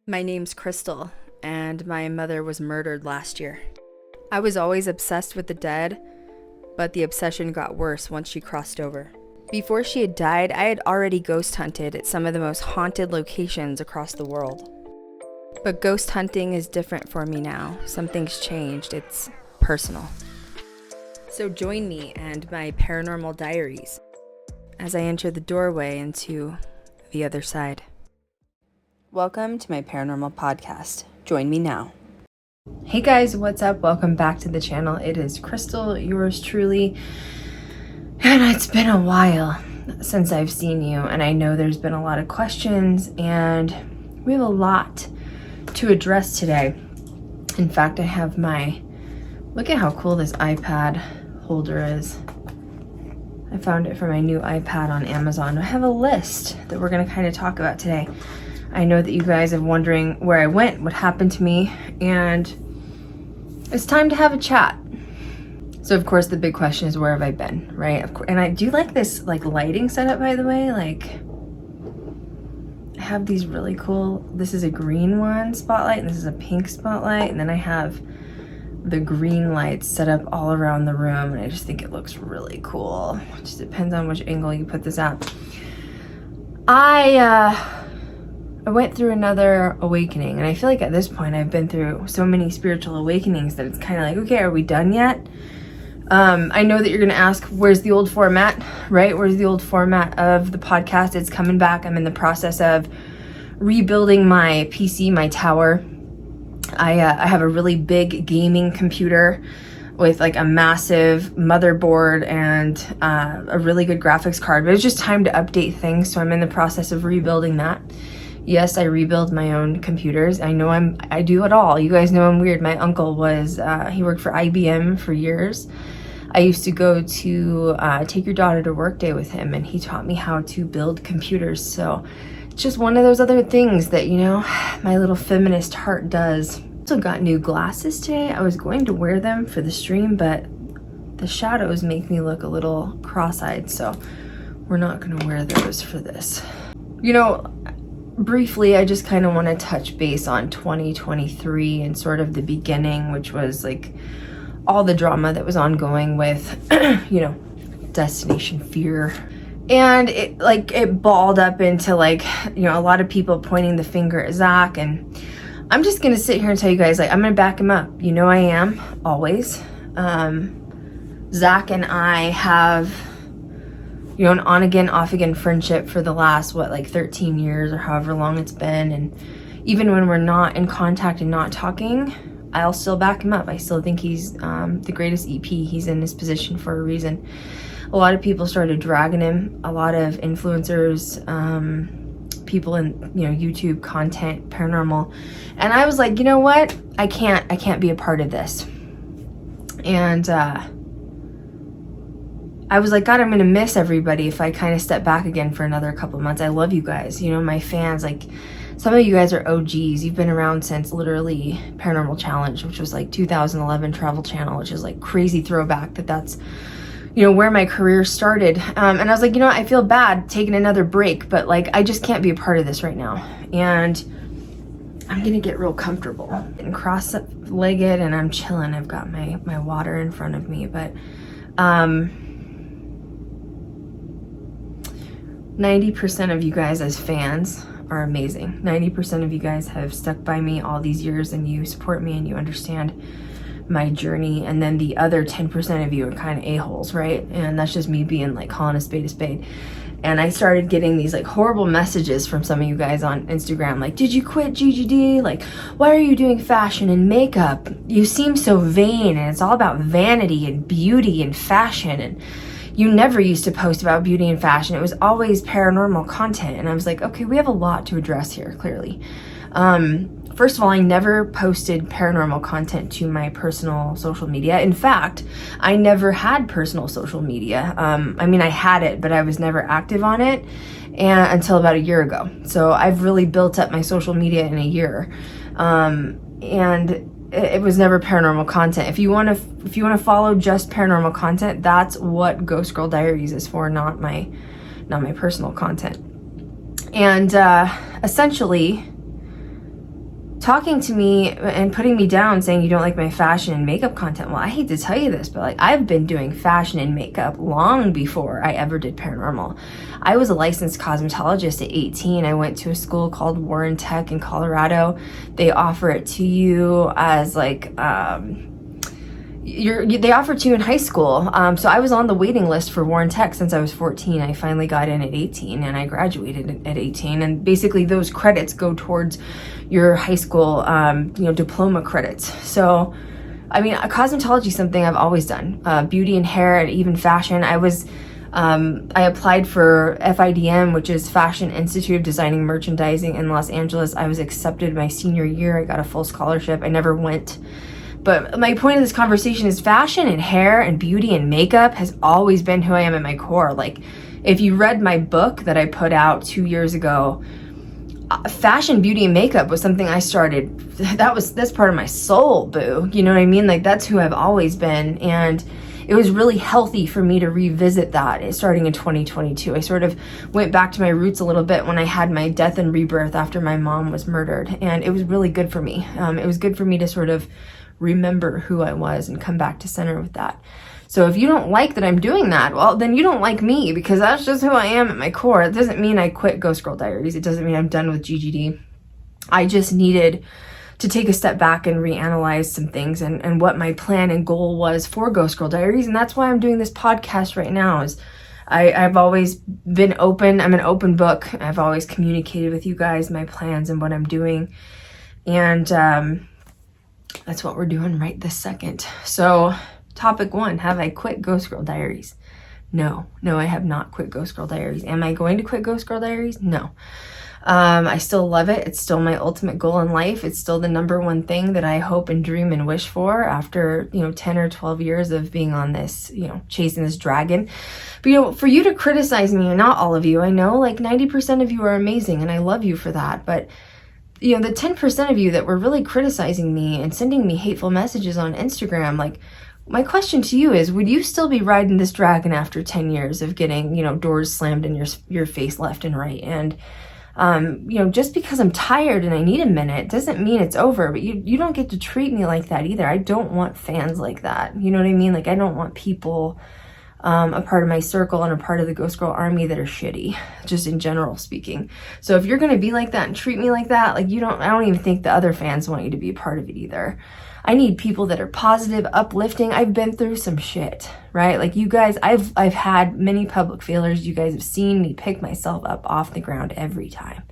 My name's Krystal, and my mother was murdered last year. I was always obsessed with the dead, but the obsession got worse once she crossed over. Before she had died, I had already ghost hunted at some of the most haunted locations across the world. But ghost hunting is different for me now. Something's changed. It's personal. So join me and my paranormal diaries as I enter the doorway into the other side. Welcome to my Paranormal Podcast. Join me now. Hey guys, what's up? Welcome back to the channel. It is Krystal, yours truly. And it's been a while since I've seen you, and I know there's been a lot of questions, and we have a lot to address today. In fact, I have look at how cool this iPad holder is. I found it for my new iPad on Amazon. I have a list that we're going to kind of talk about today. I know that you guys are wondering where I went, what happened to me, and it's time to have a chat. So of course the big question is, where have I been, right? Of course, and I do like this lighting setup, by the way. I have these really cool, this is a green one spotlight, and this is a pink spotlight, and then I have the green lights set up all around the room, and I just think it looks really cool. It just depends on which angle you put this at. I went through another awakening, and I feel like at this point I've been through so many spiritual awakenings that it's kind of like, okay, are we done yet? I know that you're going to ask, where's the old format, right? Where's the old format of the podcast? It's coming back. I'm in the process of rebuilding my PC, my tower. I have a really big gaming computer with a massive motherboard and a really good graphics card, but it's just time to update things. So I'm in the process of rebuilding that. Yes, I rebuild my own computers. I know I do it all. You guys know I'm weird. My uncle he worked for IBM for years. I used to go to Take Your Daughter to Work Day with him, and he taught me how to build computers. So it's just one of those other things that, my little feminist heart does. Also got new glasses today. I was going to wear them for the stream, but the shadows make me look a little cross-eyed, so we're not going to wear those for this. Briefly, I just kind of want to touch base on 2023 and sort of the beginning, which was all the drama that was ongoing with, Destination Fear. And it balled up into a lot of people pointing the finger at Zach. And I'm just going to sit here and tell you guys, I'm going to back him up. I am, always. Zach and I have an on-again, off-again friendship for the last, 13 years or however long it's been. And even when we're not in contact and not talking, I'll still back him up. I still think he's the greatest EP. He's in this position for a reason. A lot of people started dragging him. A lot of influencers, people in, YouTube content, paranormal. And I was like, you know what? I can't be a part of this. And, I was like, God, I'm going to miss everybody if I kind of step back again for another couple of months. I love you guys. My fans, some of you guys are OGs. You've been around since literally Paranormal Challenge, which was 2011 Travel Channel, which is crazy throwback that's, where my career started. And I was like, I feel bad taking another break, but I just can't be a part of this right now. And I'm going to get real comfortable and cross-legged, and I'm chilling. I've got my water in front of me, but, 90% of you guys as fans are amazing. 90% of you guys have stuck by me all these years, and you support me and you understand my journey. And then the other 10% of you are kind of a-holes, right? And that's just me being calling a spade a spade. And I started getting these horrible messages from some of you guys on Instagram, did you quit GGD? Why are you doing fashion and makeup? You seem so vain, and it's all about vanity and beauty and fashion, and you never used to post about beauty and fashion. It was always paranormal content. And I was like, okay, we have a lot to address here, clearly. First of all, I never posted paranormal content to my personal social media. In fact, I never had personal social media. I had it, but I was never active on it until about a year ago. So I've really built up my social media in a year. And it was never paranormal content. If you want to follow just paranormal content, that's what Ghost Girl Diaries is for, not my personal content. And essentially, talking to me and putting me down saying you don't like my fashion and makeup content. Well, I hate to tell you this, but like I've been doing fashion and makeup long before I ever did paranormal. I was a licensed cosmetologist at 18. I went to a school called Warren Tech in Colorado. They offer it to you as like they offer it to you in high school. So I was on the waiting list for Warren Tech since I was 14. I finally got in at 18 and I graduated at 18. And basically those credits go towards your high school, diploma credits. So, I mean, cosmetology is something I've always done. Beauty and hair and even fashion. I applied for FIDM, which is Fashion Institute of Designing Merchandising in Los Angeles. I was accepted my senior year. I got a full scholarship. I never went. But my point of this conversation is fashion and hair and beauty and makeup has always been who I am at my core. Like, if you read my book that I put out 2 years ago, fashion, beauty, and makeup was something I started. That's part of my soul, boo. You know what I mean? Like, that's who I've always been. And it was really healthy for me to revisit that starting in 2022. I sort of went back to my roots a little bit when I had my death and rebirth after my mom was murdered. And it was really good for me. It was good for me to sort of remember who I was and come back to center with that. So if you don't like that I'm doing that, well, then you don't like me, because that's just who I am at my core. It doesn't mean I quit Ghost Girl Diaries. It doesn't mean I'm done with GGD. I just needed to take a step back and reanalyze some things and what my plan and goal was for Ghost Girl Diaries. And that's why I'm doing this podcast right now. Is I've always been open. I'm an open book. I've always communicated with you guys my plans and what I'm doing. And that's what we're doing right this second. So topic 1, have I quit Ghost Girl Diaries? No, I have not quit Ghost Girl Diaries. Am I going to quit Ghost Girl Diaries? No. I still love it. It's still my ultimate goal in life. It's still the number one thing that I hope and dream and wish for after, 10 or 12 years of being on this, chasing this dragon. But, for you to criticize me, and not all of you, I know like 90% of you are amazing and I love you for that. But, the 10% of you that were really criticizing me and sending me hateful messages on Instagram, like, my question to you is, would you still be riding this dragon after 10 years of getting, doors slammed in your face left and right? And, just because I'm tired and I need a minute doesn't mean it's over, but you don't get to treat me like that either. I don't want fans like that. You know what I mean? Like, I don't want people, a part of my circle and a part of the Ghost Girl army that are shitty, just in general speaking. So if you're going to be like that and treat me like that, like, I don't even think the other fans want you to be a part of it either. I need people that are positive, uplifting. I've been through some shit, right? Like, you guys, I've had many public failures. You guys have seen me pick myself up off the ground every time.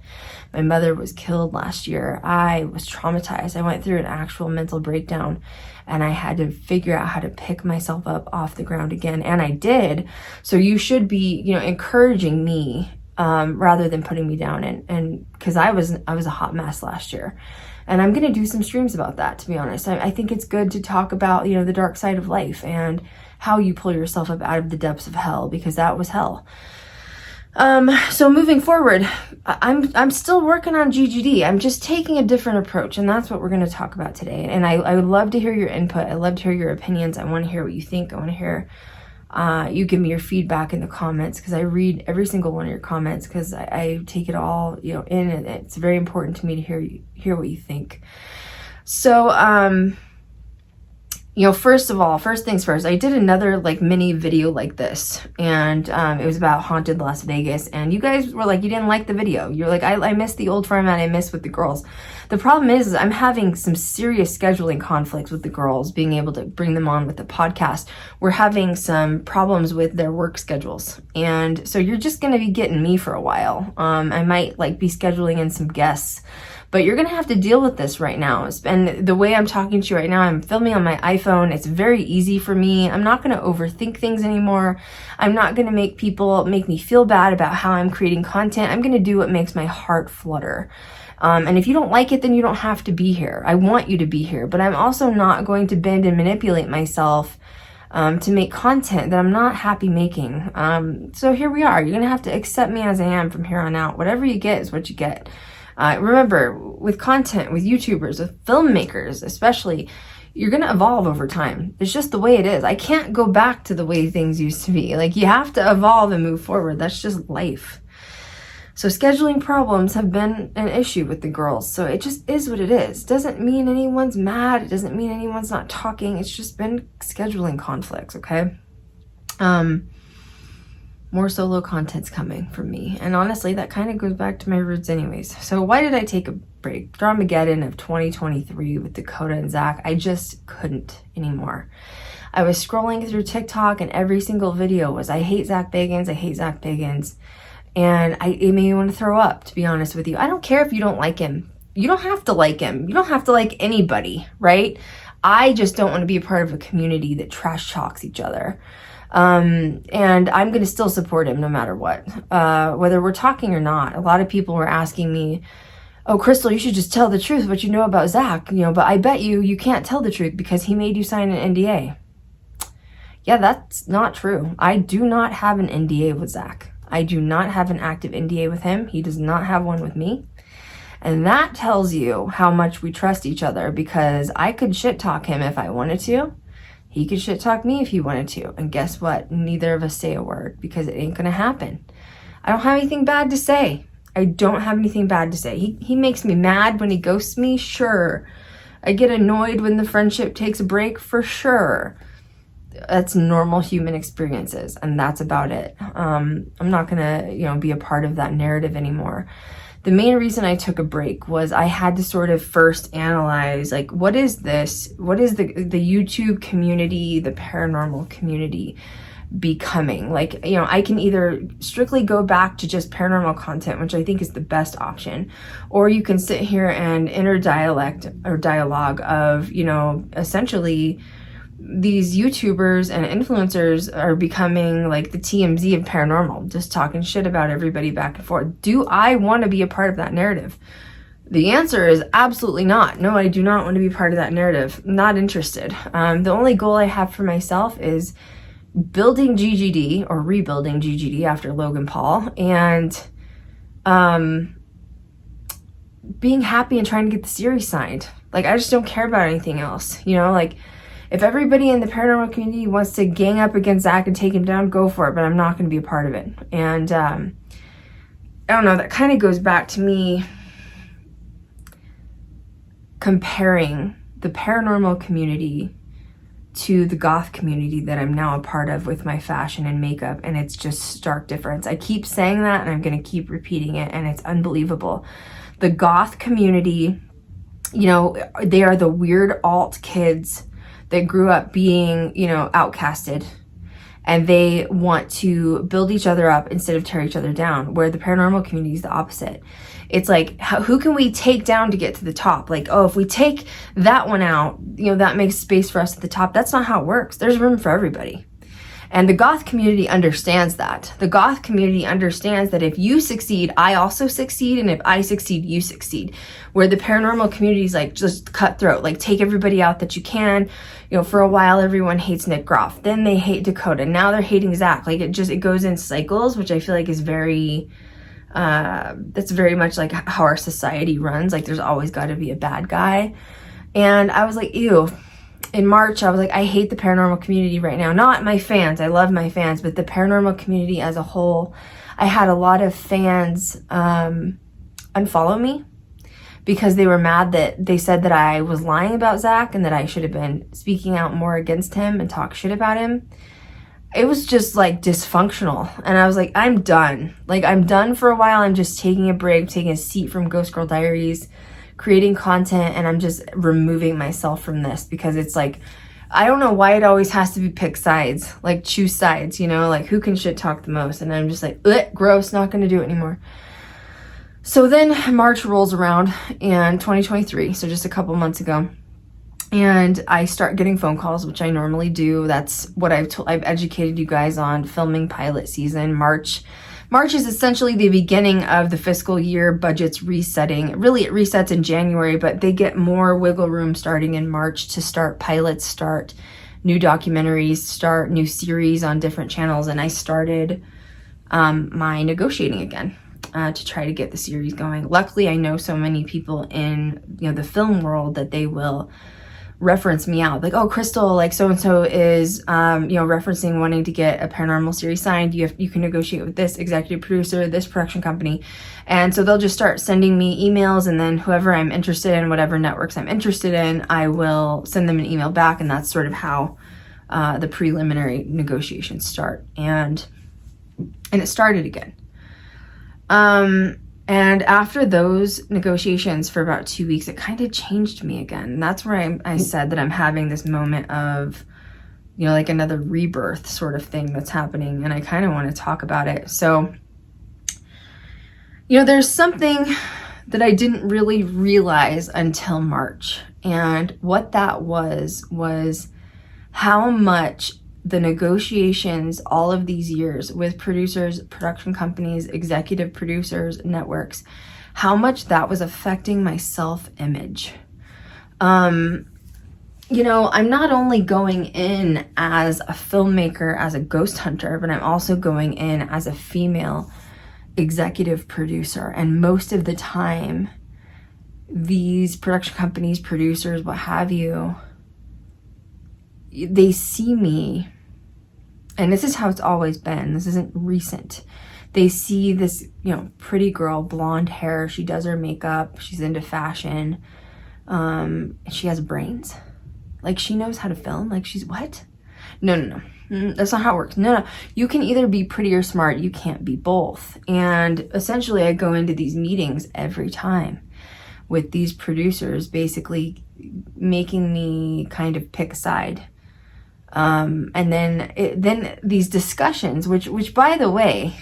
My mother was killed last year. I was traumatized. I went through an actual mental breakdown and I had to figure out how to pick myself up off the ground again. And I did. So you should be, encouraging me, rather than putting me down. And cause I was a hot mess last year. And I'm going to do some streams about that, to be honest. I think it's good to talk about, the dark side of life and how you pull yourself up out of the depths of hell, because that was hell. So moving forward, I'm still working on GGD. I'm just taking a different approach, and that's what we're going to talk about today. And I would love to hear your input. I love to hear your opinions. I want to hear what you think. I want to hear you give me your feedback in the comments, because I read every single one of your comments, because I take it all in, and it's very important to me to hear what you think. So first things first, I did another like mini video like this, and it was about haunted Las Vegas, and you guys were like, you didn't like the video. You're like, I missed the old format. I missed with the girls. The problem is I'm having some serious scheduling conflicts with the girls, being able to bring them on with the podcast. We're having some problems with their work schedules. And so you're just going to be getting me for a while. I might be scheduling in some guests, but you're going to have to deal with this right now. And the way I'm talking to you right now, I'm filming on my iPhone. It's very easy for me. I'm not going to overthink things anymore. I'm not going to make people make me feel bad about how I'm creating content. I'm going to do what makes my heart flutter. And if you don't like it, then you don't have to be here. I want you to be here, but I'm also not going to bend and manipulate myself to make content that I'm not happy making. So here we are. You're going to have to accept me as I am from here on out. Whatever you get is what you get. Remember, with content, with YouTubers, with filmmakers especially, you're going to evolve over time. It's just the way it is. I can't go back to the way things used to be. Like, you have to evolve and move forward. That's just life. So scheduling problems have been an issue with the girls. So it just is what it is. Doesn't mean anyone's mad. It doesn't mean anyone's not talking. It's just been scheduling conflicts, okay? More solo content's coming from me. And honestly, that kind of goes back to my roots anyways. So why did I take a break? Dramageddon of 2023 with Dakota and Zach. I just couldn't anymore. I was scrolling through TikTok and every single video was, I hate Zach Bagans, I hate Zach Bagans. And it made me want to throw up, to be honest with you. I don't care if you don't like him. You don't have to like him. You don't have to like anybody, right? I just don't want to be a part of a community that trash talks each other. And I'm going to still support him no matter what, whether we're talking or not. A lot of people were asking me, oh, Krystal, you should just tell the truth, what you know about Zach, but I bet you can't tell the truth because he made you sign an NDA. Yeah, that's not true. I do not have an NDA with Zach. I do not have an active NDA with him. He does not have one with me. And that tells you how much we trust each other, because I could shit talk him if I wanted to. He could shit talk me if he wanted to. And guess what? Neither of us say a word, because it ain't gonna happen. I don't have anything bad to say. I don't have anything bad to say. He makes me mad when he ghosts me, sure. I get annoyed when the friendship takes a break, for sure. That's normal human experiences, and that's about it. I'm not gonna, be a part of that narrative anymore. The main reason I took a break was I had to sort of first analyze, like, what is this? What is the YouTube community, the paranormal community becoming? Like, I can either strictly go back to just paranormal content, which I think is the best option, or you can sit here and dialogue of, essentially these YouTubers and influencers are becoming like the TMZ of paranormal, just talking shit about everybody back and forth. Do I want to be a part of that narrative? The answer is absolutely not. No, I do not want to be part of that narrative. Not interested. The only goal I have for myself is building GGD, or rebuilding GGD after Logan Paul, and being happy and trying to get the series signed. Like, I just don't care about anything else. If everybody in the paranormal community wants to gang up against Zach and take him down, go for it, but I'm not going to be a part of it. And I don't know, that kind of goes back to me comparing the paranormal community to the goth community that I'm now a part of with my fashion and makeup, and it's just stark difference. I keep saying that, and I'm going to keep repeating it, and it's unbelievable. The goth community, they are the weird alt kids that grew up being, outcasted, and they want to build each other up instead of tear each other down, where the paranormal community is the opposite. It's like, who can we take down to get to the top? Like, oh, if we take that one out, that makes space for us at the top. That's not how it works. There's room for everybody. And the goth community understands that. The goth community understands that if you succeed, I also succeed, and if I succeed, you succeed. Where the paranormal community is like just cutthroat, like take everybody out that you can. For a while, everyone hates Nick Groff. Then they hate Dakota. Now they're hating Zach. Like, it goes in cycles, which I feel like is very, that's very much like how our society runs. Like, there's always got to be a bad guy. And I was like, ew. In March, I was like, I hate the paranormal community right now. Not my fans. I love my fans, but the paranormal community as a whole. I had a lot of fans unfollow me because they were mad that they said that I was lying about Zach and that I should have been speaking out more against him and talk shit about him. It was just like dysfunctional. And I was like, I'm done. Like, I'm done for a while. I'm just taking a break, taking a seat from Ghost Girl Diaries, creating content, and I'm just removing myself from this, because it's like, I don't know why it always has to be pick sides, like choose sides, like who can shit talk the most. And I'm just like, gross, not going to do it anymore. So then March rolls around, and 2023, so just a couple months ago, and I start getting phone calls, which I normally do. That's what I've educated you guys on, filming pilot season. March is essentially the beginning of the fiscal year, budgets resetting. Really, it resets in January, but they get more wiggle room starting in March to start pilots, start new documentaries, start new series on different channels. And I started my negotiating again to try to get the series going. Luckily, I know so many people in the film world that they will reference me out, like, oh, Krystal, like so-and-so is, referencing wanting to get a paranormal series signed. You can negotiate with this executive producer, this production company. And so they'll just start sending me emails, and then whoever I'm interested in, whatever networks I'm interested in, I will send them an email back. And that's sort of how the preliminary negotiations start. And it started again. And after those negotiations for about 2 weeks, it kind of changed me again. And that's where I said that I'm having this moment of, like another rebirth sort of thing that's happening. And I kind of want to talk about it. So, there's something that I didn't really realize until March. And what that was how much the negotiations all of these years with producers, production companies, executive producers, networks, how much that was affecting my self-image. I'm not only going in as a filmmaker, as a ghost hunter, but I'm also going in as a female executive producer. And most of the time, these production companies, producers, what have you, they see me, and this is how it's always been. This isn't recent. They see this, pretty girl, blonde hair. She does her makeup. She's into fashion. She has brains. Like, she knows how to film. Like, she's what? No. That's not how it works. No. You can either be pretty or smart. You can't be both. And essentially, I go into these meetings every time with these producers, basically making me kind of pick a side. And then these discussions, which by the way,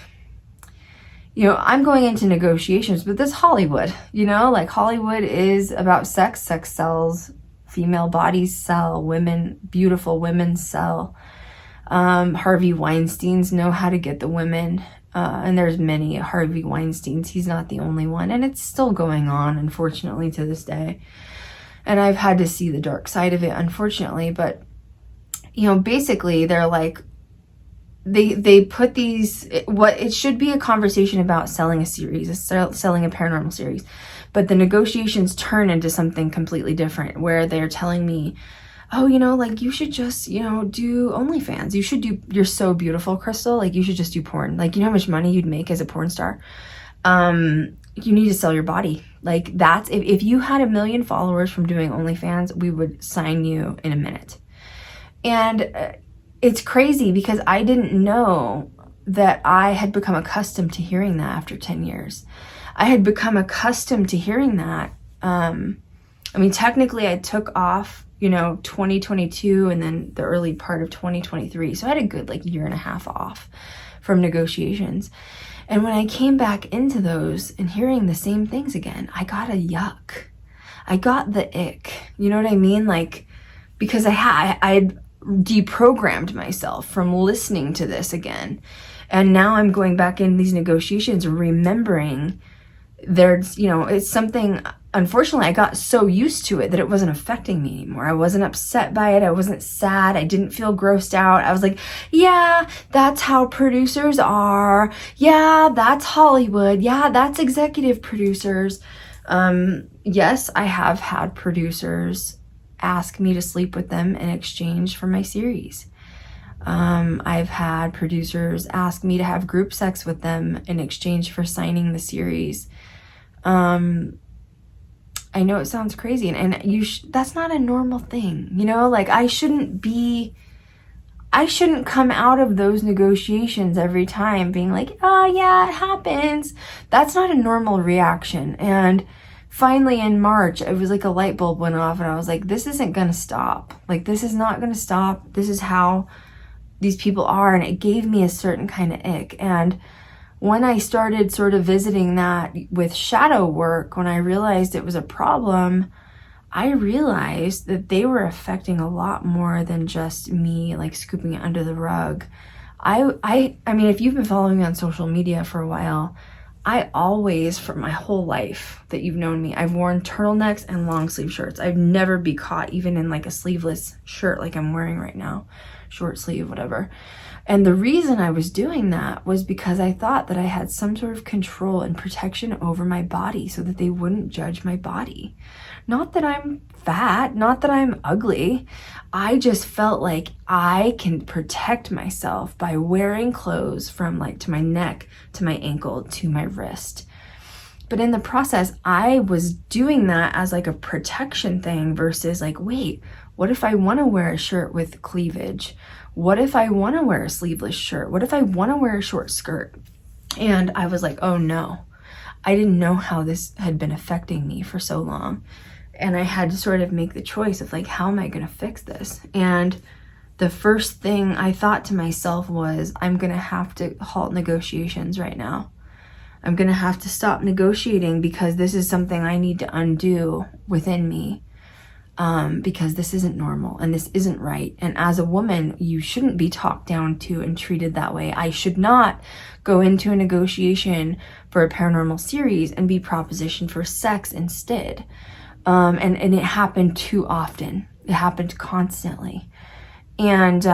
I'm going into negotiations, but this Hollywood, like Hollywood is about sex. Sex sells. Female bodies sell. Beautiful women sell. Harvey Weinsteins know how to get the women. And there's many Harvey Weinsteins. He's not the only one. And it's still going on, unfortunately, to this day. And I've had to see the dark side of it, unfortunately. But basically they're like, they put these, what it should be a conversation about selling a series, selling a paranormal series. But the negotiations turn into something completely different, where they're telling me, oh, like you should just, do OnlyFans. You're so beautiful, Krystal. Like you should just do porn. Like, how much money you'd make as a porn star. You need to sell your body. Like that's, if you had 1 million followers from doing OnlyFans, we would sign you in a minute. And it's crazy because I didn't know that I had become accustomed to hearing that after 10 years. I had become accustomed to hearing that. Technically I took off, 2022 and then the early part of 2023. So I had a good year and a half off from negotiations. And when I came back into those and hearing the same things again, I got a yuck. I got the ick. You know what I mean? Because I'd deprogrammed myself from listening to this again. And now I'm going back in these negotiations, remembering there's, it's something, unfortunately, I got so used to it that it wasn't affecting me anymore. I wasn't upset by it. I wasn't sad. I didn't feel grossed out. I was like, yeah, that's how producers are. Yeah, that's Hollywood. Yeah, that's executive producers. Yes, I have had producers ask me to sleep with them in exchange for my series. I've had producers ask me to have group sex with them in exchange for signing the series. I know it sounds crazy, and that's not a normal thing, I shouldn't come out of those negotiations every time being like, oh yeah, it happens. That's not a normal reaction. And finally in March, it was like a light bulb went off, and I was like, this isn't going to stop. This is not going to stop. This is how these people are. And it gave me a certain kind of ick. And when I started sort of visiting that with shadow work, when I realized it was a problem, I realized that they were affecting a lot more than just me scooping it under the rug. I mean, if you've been following me on social media for a while, I always, for my whole life that you've known me, I've worn turtlenecks and long sleeve shirts. I've never been caught even in a sleeveless shirt like I'm wearing right now. short sleeve, whatever. And the reason I was doing that was because I thought that I had some sort of control and protection over my body so that they wouldn't judge my body. Not that I'm fat, not that I'm ugly. I just felt like I can protect myself by wearing clothes from like to my neck, to my ankle, to my wrist. But in the process, I was doing that as like a protection thing versus like, wait, what if I want to wear a shirt with cleavage? What if I want to wear a sleeveless shirt? What if I want to wear a short skirt? And I was like, oh no, I didn't know how this had been affecting me for so long. And I had to sort of make the choice of like, how am I going to fix this? And the first thing I thought to myself was, I'm going to have to halt negotiations right now. I'm going to have to stop negotiating because this is something I need to undo within me. Because this isn't normal and this isn't right. And as a woman, you shouldn't be talked down to and treated that way. I should not go into a negotiation for a paranormal series and be propositioned for sex instead. And it happened too often. It happened constantly. And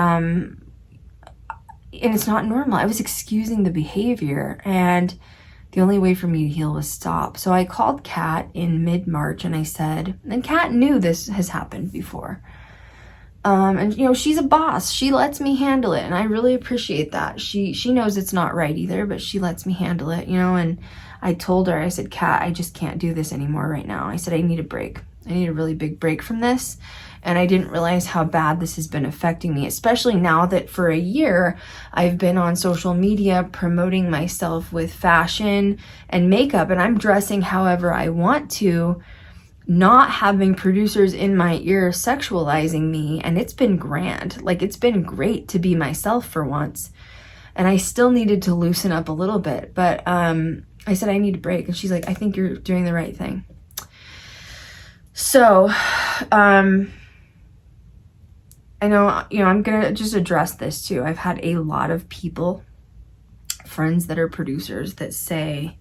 it's not normal. I was excusing the behavior, and the only way for me to heal was stop. So I called Kat in mid-March and I said, and Kat knew this has happened before. And you know, she's a boss. She lets me handle it. And I really appreciate that. She knows it's not right either, but she lets me handle it, you know. And I told her, I said, Kat, I just can't do this anymore right now. I said, I need a break. I need a really big break from this. And I didn't realize how bad this has been affecting me, especially now that for a year I've been on social media promoting myself with fashion and makeup, and I'm dressing however I want to, not having producers in my ear sexualizing me. And it's been grand. Like, it's been great to be myself for once. And I still needed to loosen up a little bit, but I said, I need a break. And she's like, I think you're doing the right thing. So, I know, you know, I'm going to just address this too. I've had a lot of people, friends that are producers, that say,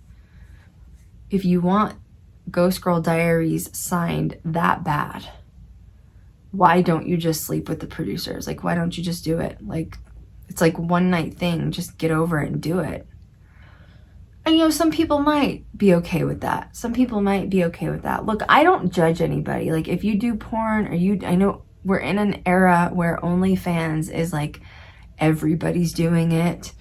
if you want Ghost Girl Diaries signed that bad, why don't you just sleep with the producers? Like, why don't you just do it? Like, it's like one night thing. Just get over it and do it. And, you know, some people might be okay with that. Some people might be okay with that. Look, I don't judge anybody. Like, if you do porn or I know we're in an era where OnlyFans is like, everybody's doing it.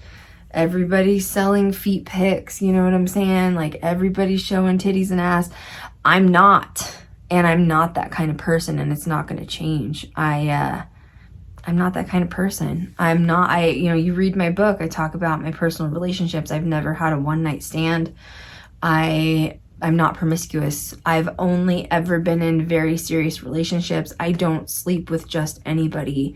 Everybody's selling feet pics, you know what I'm saying? Like, everybody's showing titties and ass. I'm not. And I'm not that kind of person, and it's not going to change. I'm not that kind of person. You know, you read my book, I talk about my personal relationships. I've never had a one-night stand. I'm not promiscuous. I've only ever been in very serious relationships. I don't sleep with just anybody.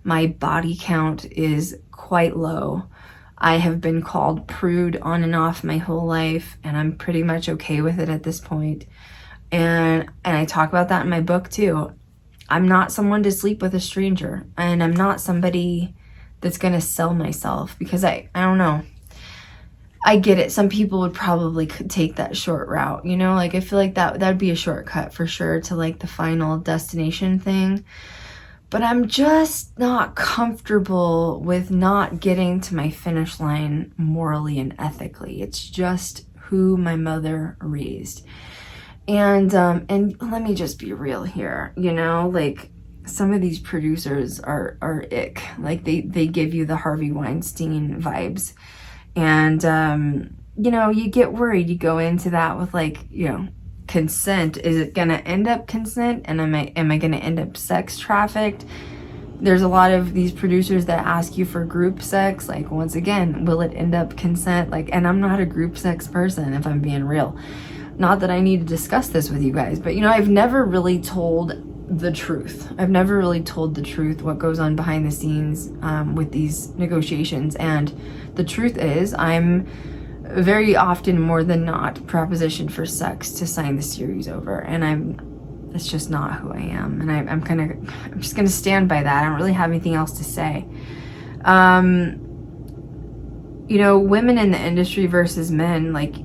My body count is quite low. I have been called prude on and off my whole life, and I'm pretty much okay with it at this point. And I talk about that in my book too. I'm not someone to sleep with a stranger, and I'm not somebody that's going to sell myself, because I don't know. I get it. Some people would probably take that short route, you know, like I feel like that would be a shortcut for sure to like the final destination thing. But I'm just not comfortable with not getting to my finish line morally and ethically. It's just who my mother raised. And let me just be real here, you know, like some of these producers are ick. Like they give you the Harvey Weinstein vibes. And, you know, you get worried. You go into that with like, you know, consent. Is it going to end up consent? And am I going to end up sex trafficked? There's a lot of these producers that ask you for group sex. Like, once again, will it end up consent? Like, and I'm not a group sex person, if I'm being real. Not that I need to discuss this with you guys, but you know, I've never really told the truth. I've never really told the truth, what goes on behind the scenes with these negotiations. And the truth is, I'm very often, more than not, propositioned for sex to sign the series over. And that's just not who I am. And I'm just going to stand by that. I don't really have anything else to say. You know, women in the industry versus men, like,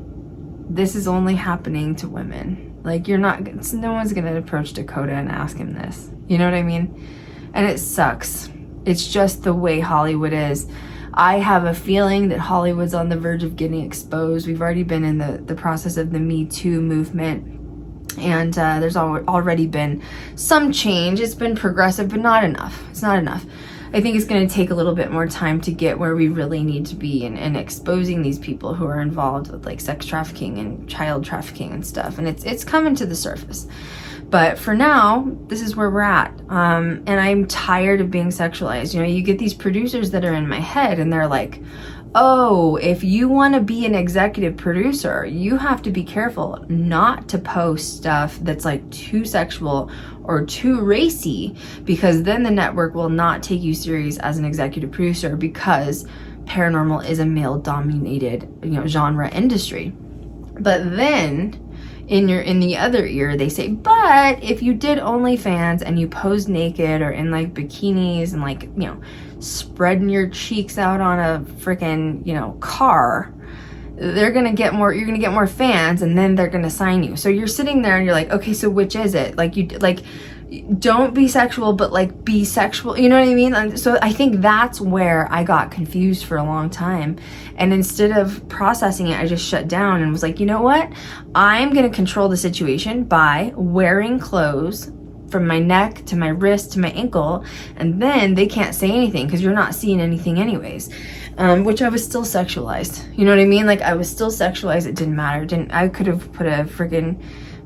this is only happening to women. Like, no one's going to approach Dakota and ask him this. You know what I mean? And it sucks. It's just the way Hollywood is. I have a feeling that Hollywood's on the verge of getting exposed. We've already been in the process of the Me Too movement, and there's already been some change. It's been progressive, but not enough. It's not enough. I think it's going to take a little bit more time to get where we really need to be in exposing these people who are involved with like sex trafficking and child trafficking and stuff. And it's coming to the surface. But for now, this is where we're at. And I'm tired of being sexualized. You know, you get these producers that are in my head and they're like, oh, if you want to be an executive producer, you have to be careful not to post stuff that's like too sexual or too racy, because then the network will not take you serious as an executive producer, because paranormal is a male-dominated, genre industry. But then in the other ear, they say, but if you did OnlyFans and you posed naked or in like bikinis and like, spreading your cheeks out on a freaking, car, you're gonna get more fans, and then they're gonna sign you. So you're sitting there and you're like, okay, so which is it? Don't be sexual, but like be sexual. You know what I mean? And so I think that's where I got confused for a long time. And instead of processing it, I just shut down and was like, you know what? I'm going to control the situation by wearing clothes from my neck to my wrist to my ankle. And then they can't say anything because you're not seeing anything anyways. Which I was still sexualized. You know what I mean? Like I was still sexualized. It didn't matter. I could have put a freaking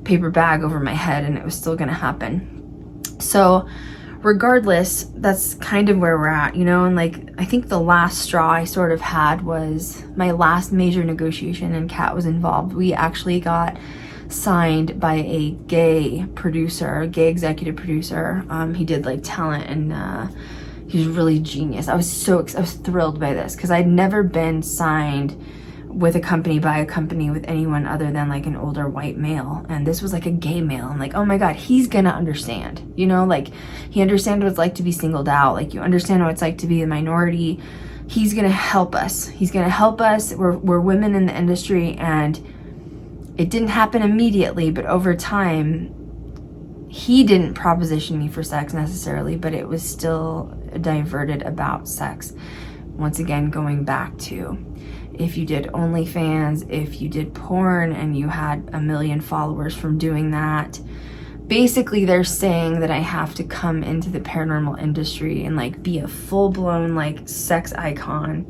paper bag over my head and it was still going to happen. So regardless, that's kind of where we're at, and like, I think the last straw I sort of had was my last major negotiation, and Kat was involved. We actually got signed by a gay producer, a gay executive producer. He did like talent, and he's really genius. I was thrilled by this because I'd never been signed with a company by a company with anyone other than like an older white male, and this was like a gay male. I'm like, oh my god, he's gonna understand, like he understands what it's like to be singled out, like you understand what it's like to be a minority. He's gonna help us. We're women in the industry, and it didn't happen immediately, but over time he didn't proposition me for sex necessarily, but it was still diverted about sex. Once again, going back to, if you did OnlyFans, if you did porn and you had 1 million followers from doing that, basically they're saying that I have to come into the paranormal industry and like be a full-blown like sex icon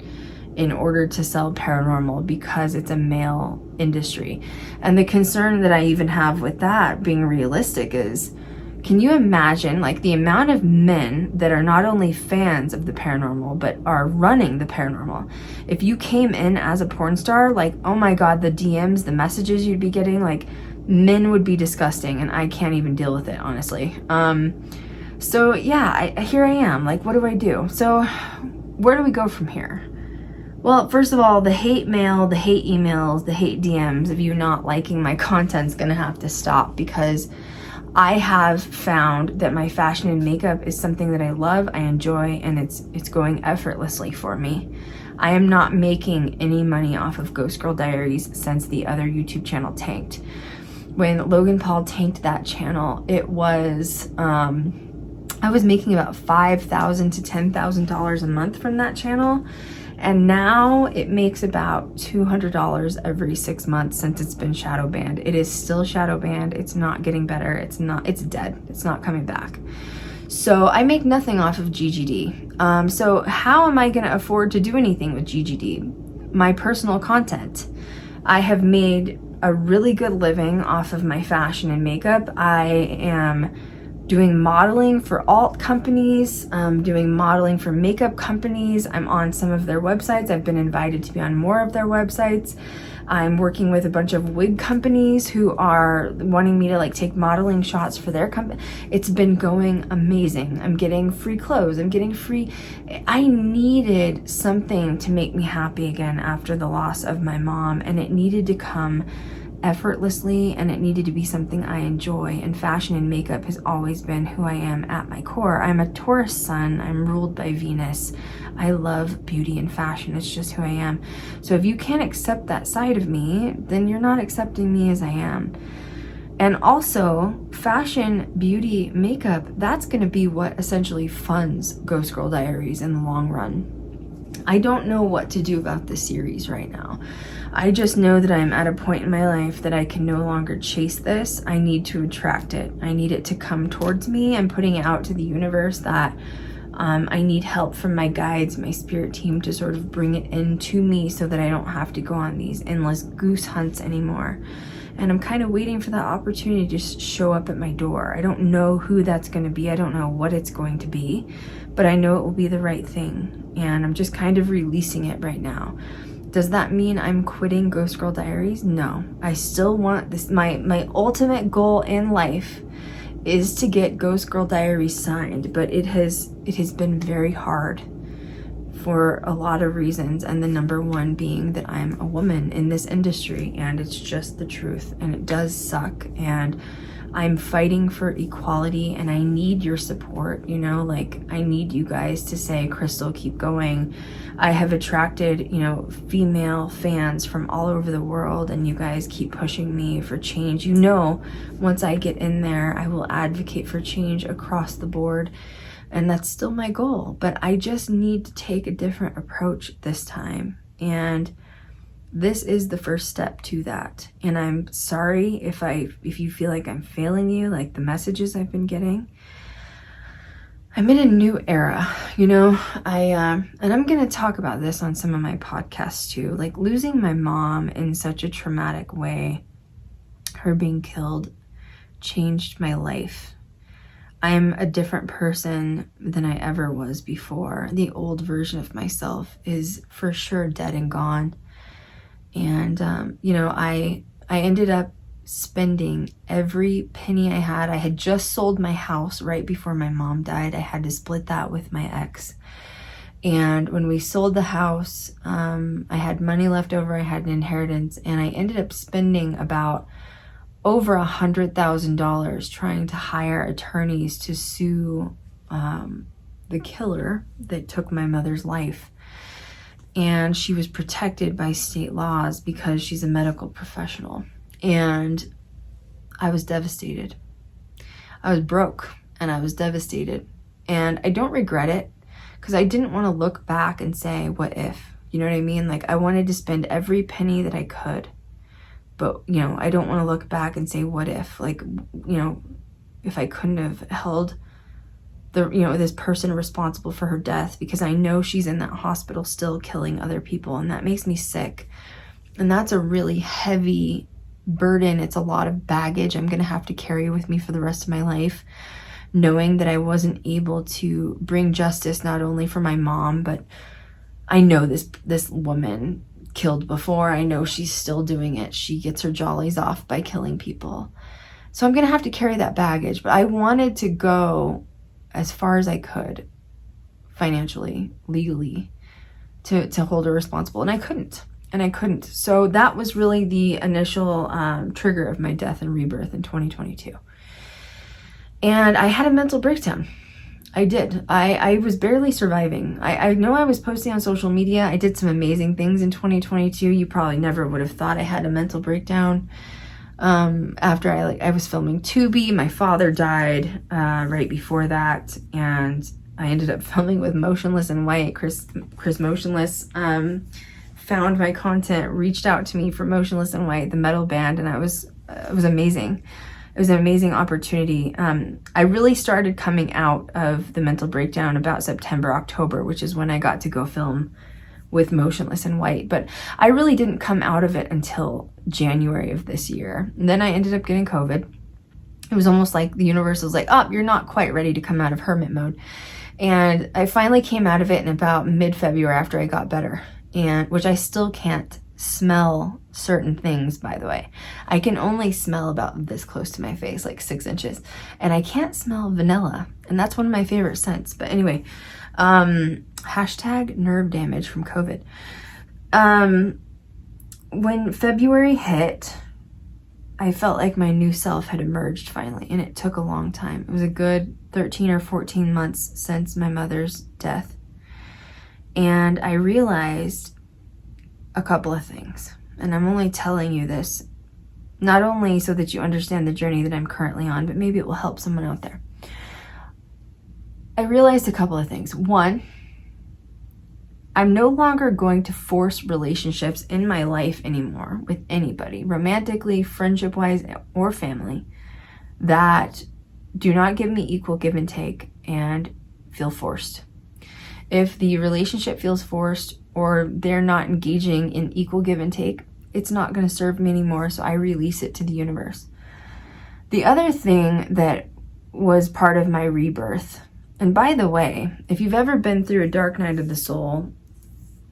in order to sell paranormal, because it's a male industry. And the concern that I even have with that, being realistic, is, can you imagine like the amount of men that are not only fans of the paranormal but are running the paranormal? If you came in as a porn star, like, oh my god, the DMs, the messages you'd be getting, like, men would be disgusting, and I can't even deal with it, honestly. So yeah, here I am, like, what do I do? So where do we go from here? Well, first of all, the hate mail, the hate emails, the hate DMs of you not liking my content's gonna have to stop, because I have found that my fashion and makeup is something that I love, I enjoy, and it's going effortlessly for me. I am not making any money off of Ghost Girl Diaries since the other YouTube channel tanked. When Logan Paul tanked that channel, it was, I was making about $5,000 to $10,000 a month from that channel. And now it makes about $200 every 6 months since it's been shadow banned. It is still shadow banned. It's not getting better. It's dead. It's not coming back. So I make nothing off of GGD. So how am I going to afford to do anything with GGD? My personal content. I have made a really good living off of my fashion and makeup. I am doing modeling for alt companies, doing modeling for makeup companies. I'm on some of their websites. I've been invited to be on more of their websites. I'm working with a bunch of wig companies who are wanting me to like take modeling shots for their company. It's been going amazing. I'm getting free clothes. I needed something to make me happy again after the loss of my mom, and it needed to come effortlessly, and it needed to be something I enjoy. And fashion and makeup has always been who I am at my core. I'm a Taurus sun. I'm ruled by Venus. I love beauty and fashion. It's just who I am. So if you can't accept that side of me, then you're not accepting me as I am. And also, fashion, beauty, makeup, that's going to be what essentially funds Ghost Girl Diaries in the long run. I don't know what to do about this series right now. I just know that I'm at a point in my life that I can no longer chase this. I need to attract it. I need it to come towards me. I'm putting it out to the universe that I need help from my guides, my spirit team, to sort of bring it into me so that I don't have to go on these endless goose hunts anymore. And I'm kind of waiting for that opportunity to just show up at my door. I don't know who that's going to be. I don't know what it's going to be, but I know it will be the right thing. And I'm just kind of releasing it right now. Does that mean I'm quitting Ghost Girl Diaries? No. I still want this. My ultimate goal in life is to get Ghost Girl Diaries signed, but it has been very hard for a lot of reasons, and the number one being that I'm a woman in this industry, and it's just the truth, and it does suck, and I'm fighting for equality, and I need your support, you know, like I need you guys to say, Krystal, keep going. I have attracted, you know, female fans from all over the world, and you guys keep pushing me for change. You know, once I get in there, I will advocate for change across the board, and that's still my goal, but I just need to take a different approach this time, and this is the first step to that. And I'm sorry if you feel like I'm failing you, like the messages I've been getting. I'm in a new era, you know. And I'm gonna talk about this on some of my podcasts too, like losing my mom in such a traumatic way, her being killed, changed my life. I'm a different person than I ever was before. The old version of myself is for sure dead and gone. And, you know, I ended up spending every penny I had. I had just sold my house right before my mom died. I had to split that with my ex. And when we sold the house, I had money left over. I had an inheritance, and I ended up spending about over $100,000 trying to hire attorneys to sue the killer that took my mother's life. And she was protected by state laws because she's a medical professional. And I was devastated. I was broke and I was devastated. And I don't regret it because I didn't want to look back and say, what if? You know what I mean? Like, I wanted to spend every penny that I could. But, you know, I don't want to look back and say, what if? Like, you know, if I couldn't have held this person responsible for her death, because I know she's in that hospital still killing other people, and that makes me sick. And that's a really heavy burden. It's a lot of baggage I'm going to have to carry with me for the rest of my life, knowing that I wasn't able to bring justice not only for my mom, but I know this woman killed before. I know she's still doing it. She gets her jollies off by killing people. So I'm going to have to carry that baggage, but I wanted to go as far as I could financially, legally, to hold her responsible, and I couldn't. So that was really the initial trigger of my death and rebirth in 2022. And I had a mental breakdown. I did. I was barely surviving. I know I was posting on social media. I did some amazing things in 2022. You probably never would have thought I had a mental breakdown. After I was filming Tubi, my father died right before that, and I ended up filming with Motionless in White. Chris Motionless found my content, reached out to me for Motionless in White, the metal band, and it was amazing. It was an amazing opportunity. I really started coming out of the mental breakdown about September, October, which is when I got to go film with Motionless in White, but I really didn't come out of it until January of this year. And then I ended up getting COVID. It was almost like the universe was like, oh, you're not quite ready to come out of hermit mode. And I finally came out of it in about mid-February after I got better, and which I still can't smell certain things, by the way. I can only smell about this close to my face, like 6 inches, and I can't smell vanilla, and that's one of my favorite scents. But anyway, hashtag nerve damage from COVID. When February hit, I felt like my new self had emerged finally, and it took a long time. It was a good 13 or 14 months since my mother's death. And I realized a couple of things, and I'm only telling you this not only so that you understand the journey that I'm currently on, but maybe it will help someone out there. I realized a couple of things. One, I'm no longer going to force relationships in my life anymore with anybody, romantically, friendship-wise, or family, that do not give me equal give and take and feel forced. If the relationship feels forced or they're not engaging in equal give and take, it's not going to serve me anymore, so I release it to the universe. The other thing that was part of my rebirth, and by the way, if you've ever been through a dark night of the soul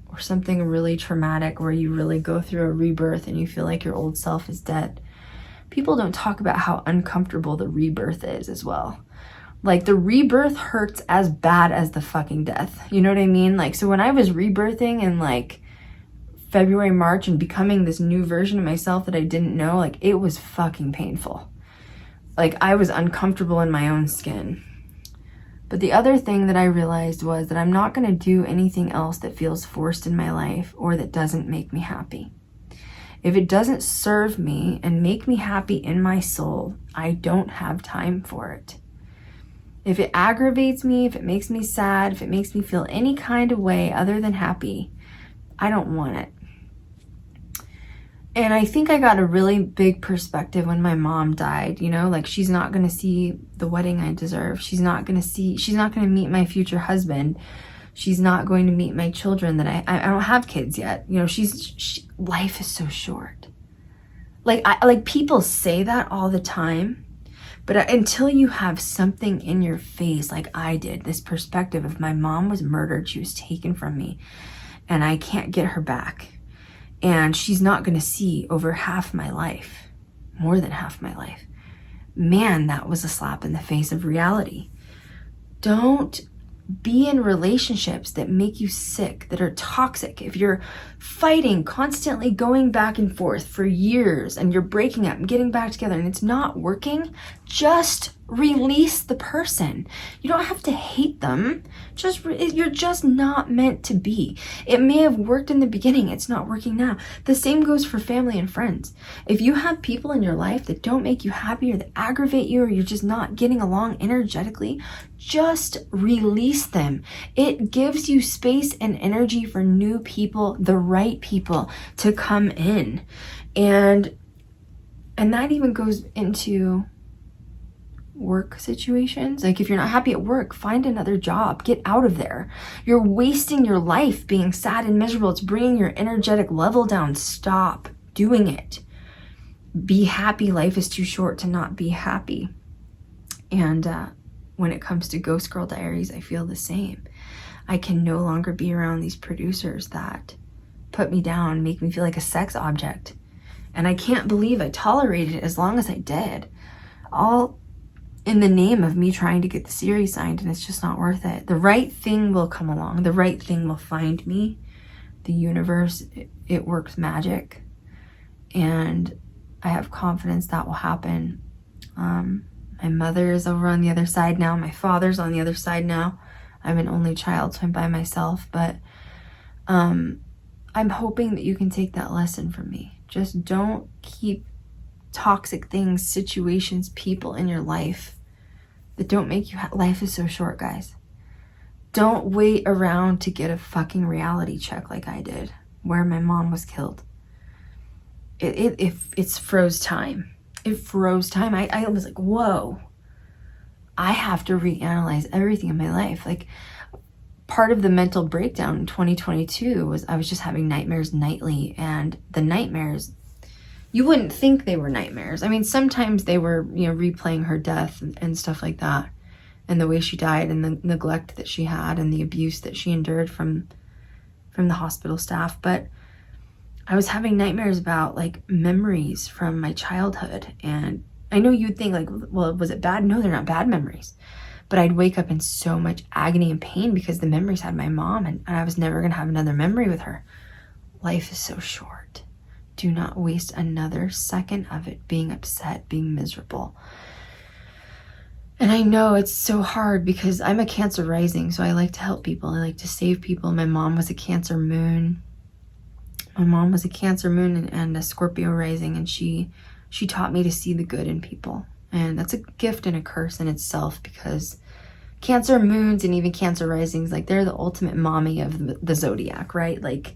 or something really traumatic where you really go through a rebirth and you feel like your old self is dead, people don't talk about how uncomfortable the rebirth is as well. Like, the rebirth hurts as bad as the fucking death. You know what I mean? Like, so when I was rebirthing in like February, March, and becoming this new version of myself that I didn't know, like, it was fucking painful. Like, I was uncomfortable in my own skin. But the other thing that I realized was that I'm not going to do anything else that feels forced in my life or that doesn't make me happy. If it doesn't serve me and make me happy in my soul, I don't have time for it. If it aggravates me, if it makes me sad, if it makes me feel any kind of way other than happy, I don't want it. And I think I got a really big perspective when my mom died, you know, like, she's not going to see the wedding I deserve. She's not going to meet my future husband. She's not going to meet my children that I don't have kids yet. You know, life is so short. Like people say that all the time, but until you have something in your face, like I did, this perspective of my mom was murdered, she was taken from me, and I can't get her back. And she's not going to see over half my life, more than half my life. Man, that was a slap in the face of reality. Don't be in relationships that make you sick, that are toxic. If you're fighting, constantly going back and forth for years, and you're breaking up and getting back together and it's not working, just release the person. You don't have to hate them. You're just not meant to be. It may have worked in the beginning, it's not working now. The same goes for family and friends. If you have people in your life that don't make you happy, or that aggravate you, or you're just not getting along energetically, just release them. It gives you space and energy for new people, the right people, to come in. And that even goes into work situations. Like, if you're not happy at work, find another job. Get out of there. You're wasting your life being sad and miserable. It's bringing your energetic level down. Stop doing it. Be happy. Life is too short to not be happy. And when it comes to Ghost Girl Diaries, I feel the same. I can no longer be around these producers that put me down, make me feel like a sex object. And I can't believe I tolerated it as long as I did. All in the name of me trying to get the series signed, and it's just not worth it. The right thing will come along. The right thing will find me. The universe, it works magic. And I have confidence that will happen. My mother is over on the other side now. My father's on the other side now. I'm an only child, so I'm by myself. But I'm hoping that you can take that lesson from me. Just don't keep toxic things, situations, people in your life that don't make you life is so short, guys. Don't wait around to get a fucking reality check like I did, where my mom was killed. It's froze time. It froze time. I was like, whoa. I have to reanalyze everything in my life. Like, part of the mental breakdown in 2022 was I was just having nightmares nightly, and the nightmares, you wouldn't think they were nightmares. I mean, sometimes they were, you know, replaying her death and stuff like that, and the way she died, and the neglect that she had, and the abuse that she endured from the hospital staff. But I was having nightmares about, like, memories from my childhood. And I know you'd think, like, well, was it bad? No, they're not bad memories. But I'd wake up in so much agony and pain because the memories had my mom, and I was never going to have another memory with her. Life is so short. Do not waste another second of it being upset, being miserable. And I know it's so hard because I'm a Cancer rising, so I like to help people. I like to save people. My mom was a Cancer moon. My mom was a Cancer moon and a Scorpio rising, and she she taught me to see the good in people. And that's a gift and a curse in itself, because Cancer moons and even Cancer risings, like, they're the ultimate mommy of the zodiac, right? Like,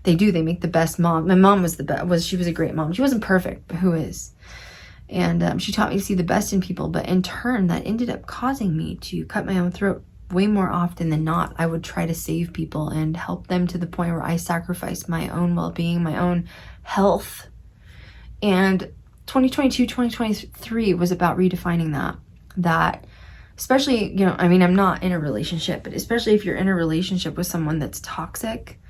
they make the best mom. My mom was the best. She was a great mom. She wasn't perfect, but who is? And she taught me to see the best in people. But in turn, that ended up causing me to cut my own throat way more often than not. I would try to save people and help them to the point where I sacrificed my own well-being, my own health. And 2022, 2023 was about redefining that, especially, you know, I mean, I'm not in a relationship, but especially if you're in a relationship with someone that's toxic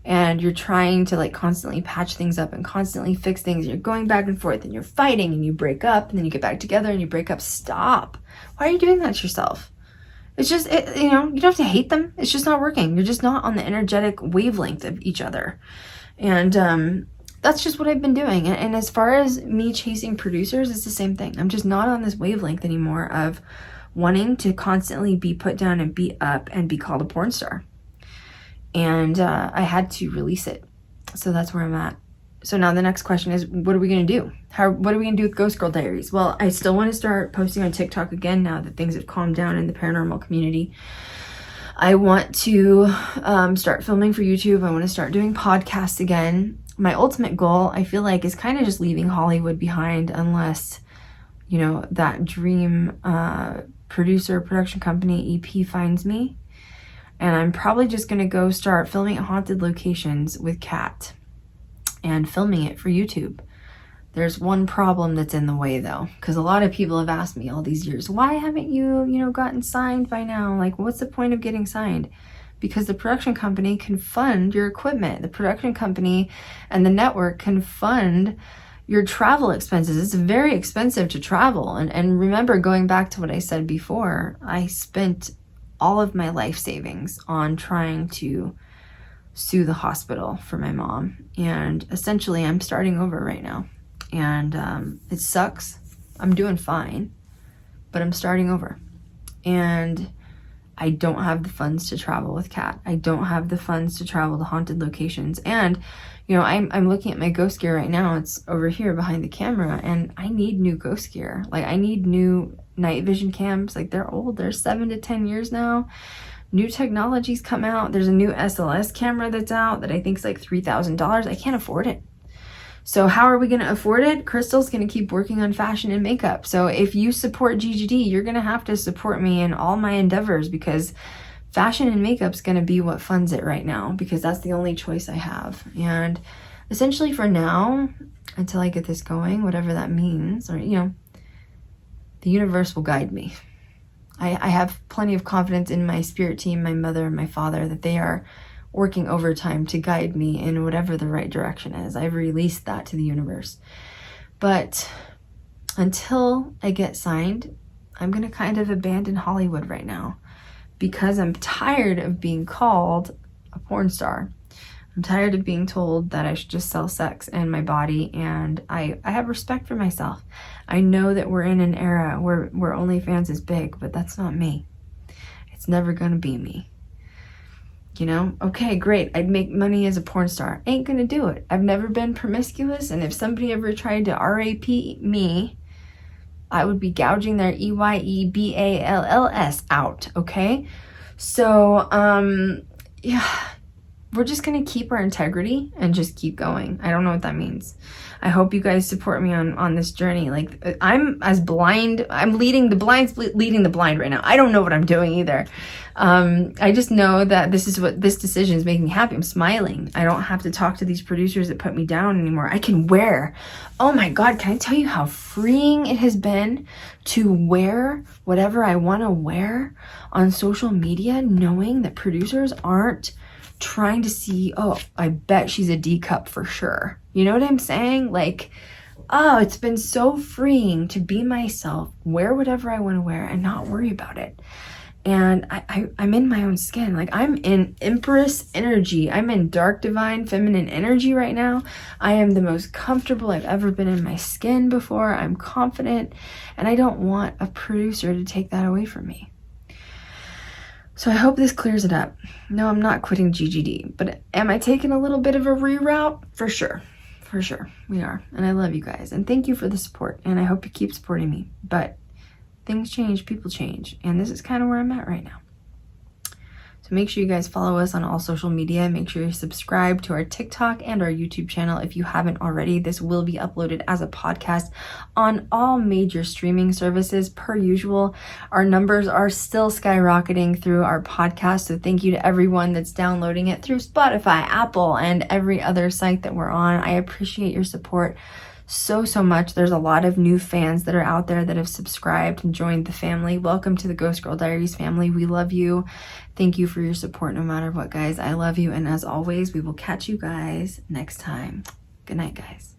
and you're trying to like constantly patch things up and constantly fix things, you're going back and forth and you're fighting and you break up and then you get back together and you break up. Stop. Why are you doing that to yourself? It's just, you know, you don't have to hate them. It's just not working. You're just not on the energetic wavelength of each other. And that's just what I've been doing. And as far as me chasing producers, it's the same thing. I'm just not on this wavelength anymore of wanting to constantly be put down and beat up and be called a porn star. And I had to release it. So that's where I'm at. So now the next question is, what are we going to do? What are we going to do with Ghost Girl Diaries? Well, I still want to start posting on TikTok again now that things have calmed down in the paranormal community. I want to start filming for YouTube. I want to start doing podcasts again. My ultimate goal, I feel like, is kind of just leaving Hollywood behind, unless, you know, that dream production company EP finds me. And I'm probably just going to go start filming at haunted locations with Kat and filming it for YouTube. There's one problem that's in the way, though, because a lot of people have asked me all these years, why haven't you, gotten signed by now? Like, what's the point of getting signed? Because the production company can fund your equipment. The production company and the network can fund your travel expenses. It's very expensive to travel. And remember, going back to what I said before, I spent all of my life savings on trying to sue the hospital for my mom. And essentially, I'm starting over right now. And it sucks. I'm doing fine, but I'm starting over. And I don't have the funds to travel with Kat. I don't have the funds to travel to haunted locations. And, I'm looking at my ghost gear right now. It's over here behind the camera, and I need new ghost gear. Like, I need new night vision cams. Like, they're old. They're 7 to 10 years now. New technologies come out. There's a new SLS camera that's out that I think is like $3,000. I can't afford it. So how are we going to afford it? Krystal's going to keep working on fashion and makeup. So if you support GGD, you're going to have to support me in all my endeavors, because fashion and makeup's going to be what funds it right now, because that's the only choice I have. And essentially for now, until I get this going, whatever that means, or, the universe will guide me. I have plenty of confidence in my spirit team, my mother and my father, that they are working overtime to guide me in whatever the right direction is. I've released that to the universe. But until I get signed, I'm going to kind of abandon Hollywood right now, because I'm tired of being called a porn star. I'm tired of being told that I should just sell sex and my body, and I have respect for myself. I know that we're in an era where OnlyFans is big, but that's not me. It's never going to be me. Okay, great, I'd make money as a porn star. Ain't gonna do it. I've never been promiscuous, and if somebody ever tried to RAP me, I would be gouging their EYEBALLS out, okay? So, yeah, we're just gonna keep our integrity and just keep going. I don't know what that means. I hope you guys support me on this journey. Like, I'm leading the blind right now. I don't know what I'm doing either. I just know that this decision is making me happy. I'm smiling. I don't have to talk to these producers that put me down anymore. I can wear, oh my God, can I tell you how freeing it has been to wear whatever I want to wear on social media, knowing that producers aren't trying to see, oh, I bet she's a D cup for sure. You know what I'm saying? Like, oh, it's been so freeing to be myself, wear whatever I want to wear, and not worry about it. And I'm in my own skin. Like, I'm in Empress energy. I'm in dark, divine, feminine energy right now. I am the most comfortable I've ever been in my skin before. I'm confident, and I don't want a producer to take that away from me. So I hope this clears it up. No, I'm not quitting GGD, but am I taking a little bit of a reroute? For sure. For sure, we are. And I love you guys. And thank you for the support. And I hope you keep supporting me. But things change, people change. And this is kind of where I'm at right now. So make sure you guys follow us on all social media. Make sure you subscribe to our TikTok and our YouTube channel if you haven't already. This will be uploaded as a podcast on all major streaming services per usual. Our numbers are still skyrocketing through our podcast. So thank you to everyone that's downloading it through Spotify, Apple, and every other site that we're on. I appreciate your support so much. There's a lot of new fans that are out there that have subscribed and joined the family. Welcome to the Ghost Girl Diaries family. We love you. Thank you for your support no matter what, guys. I love you. And as always, we will catch you guys next time. Good night, guys.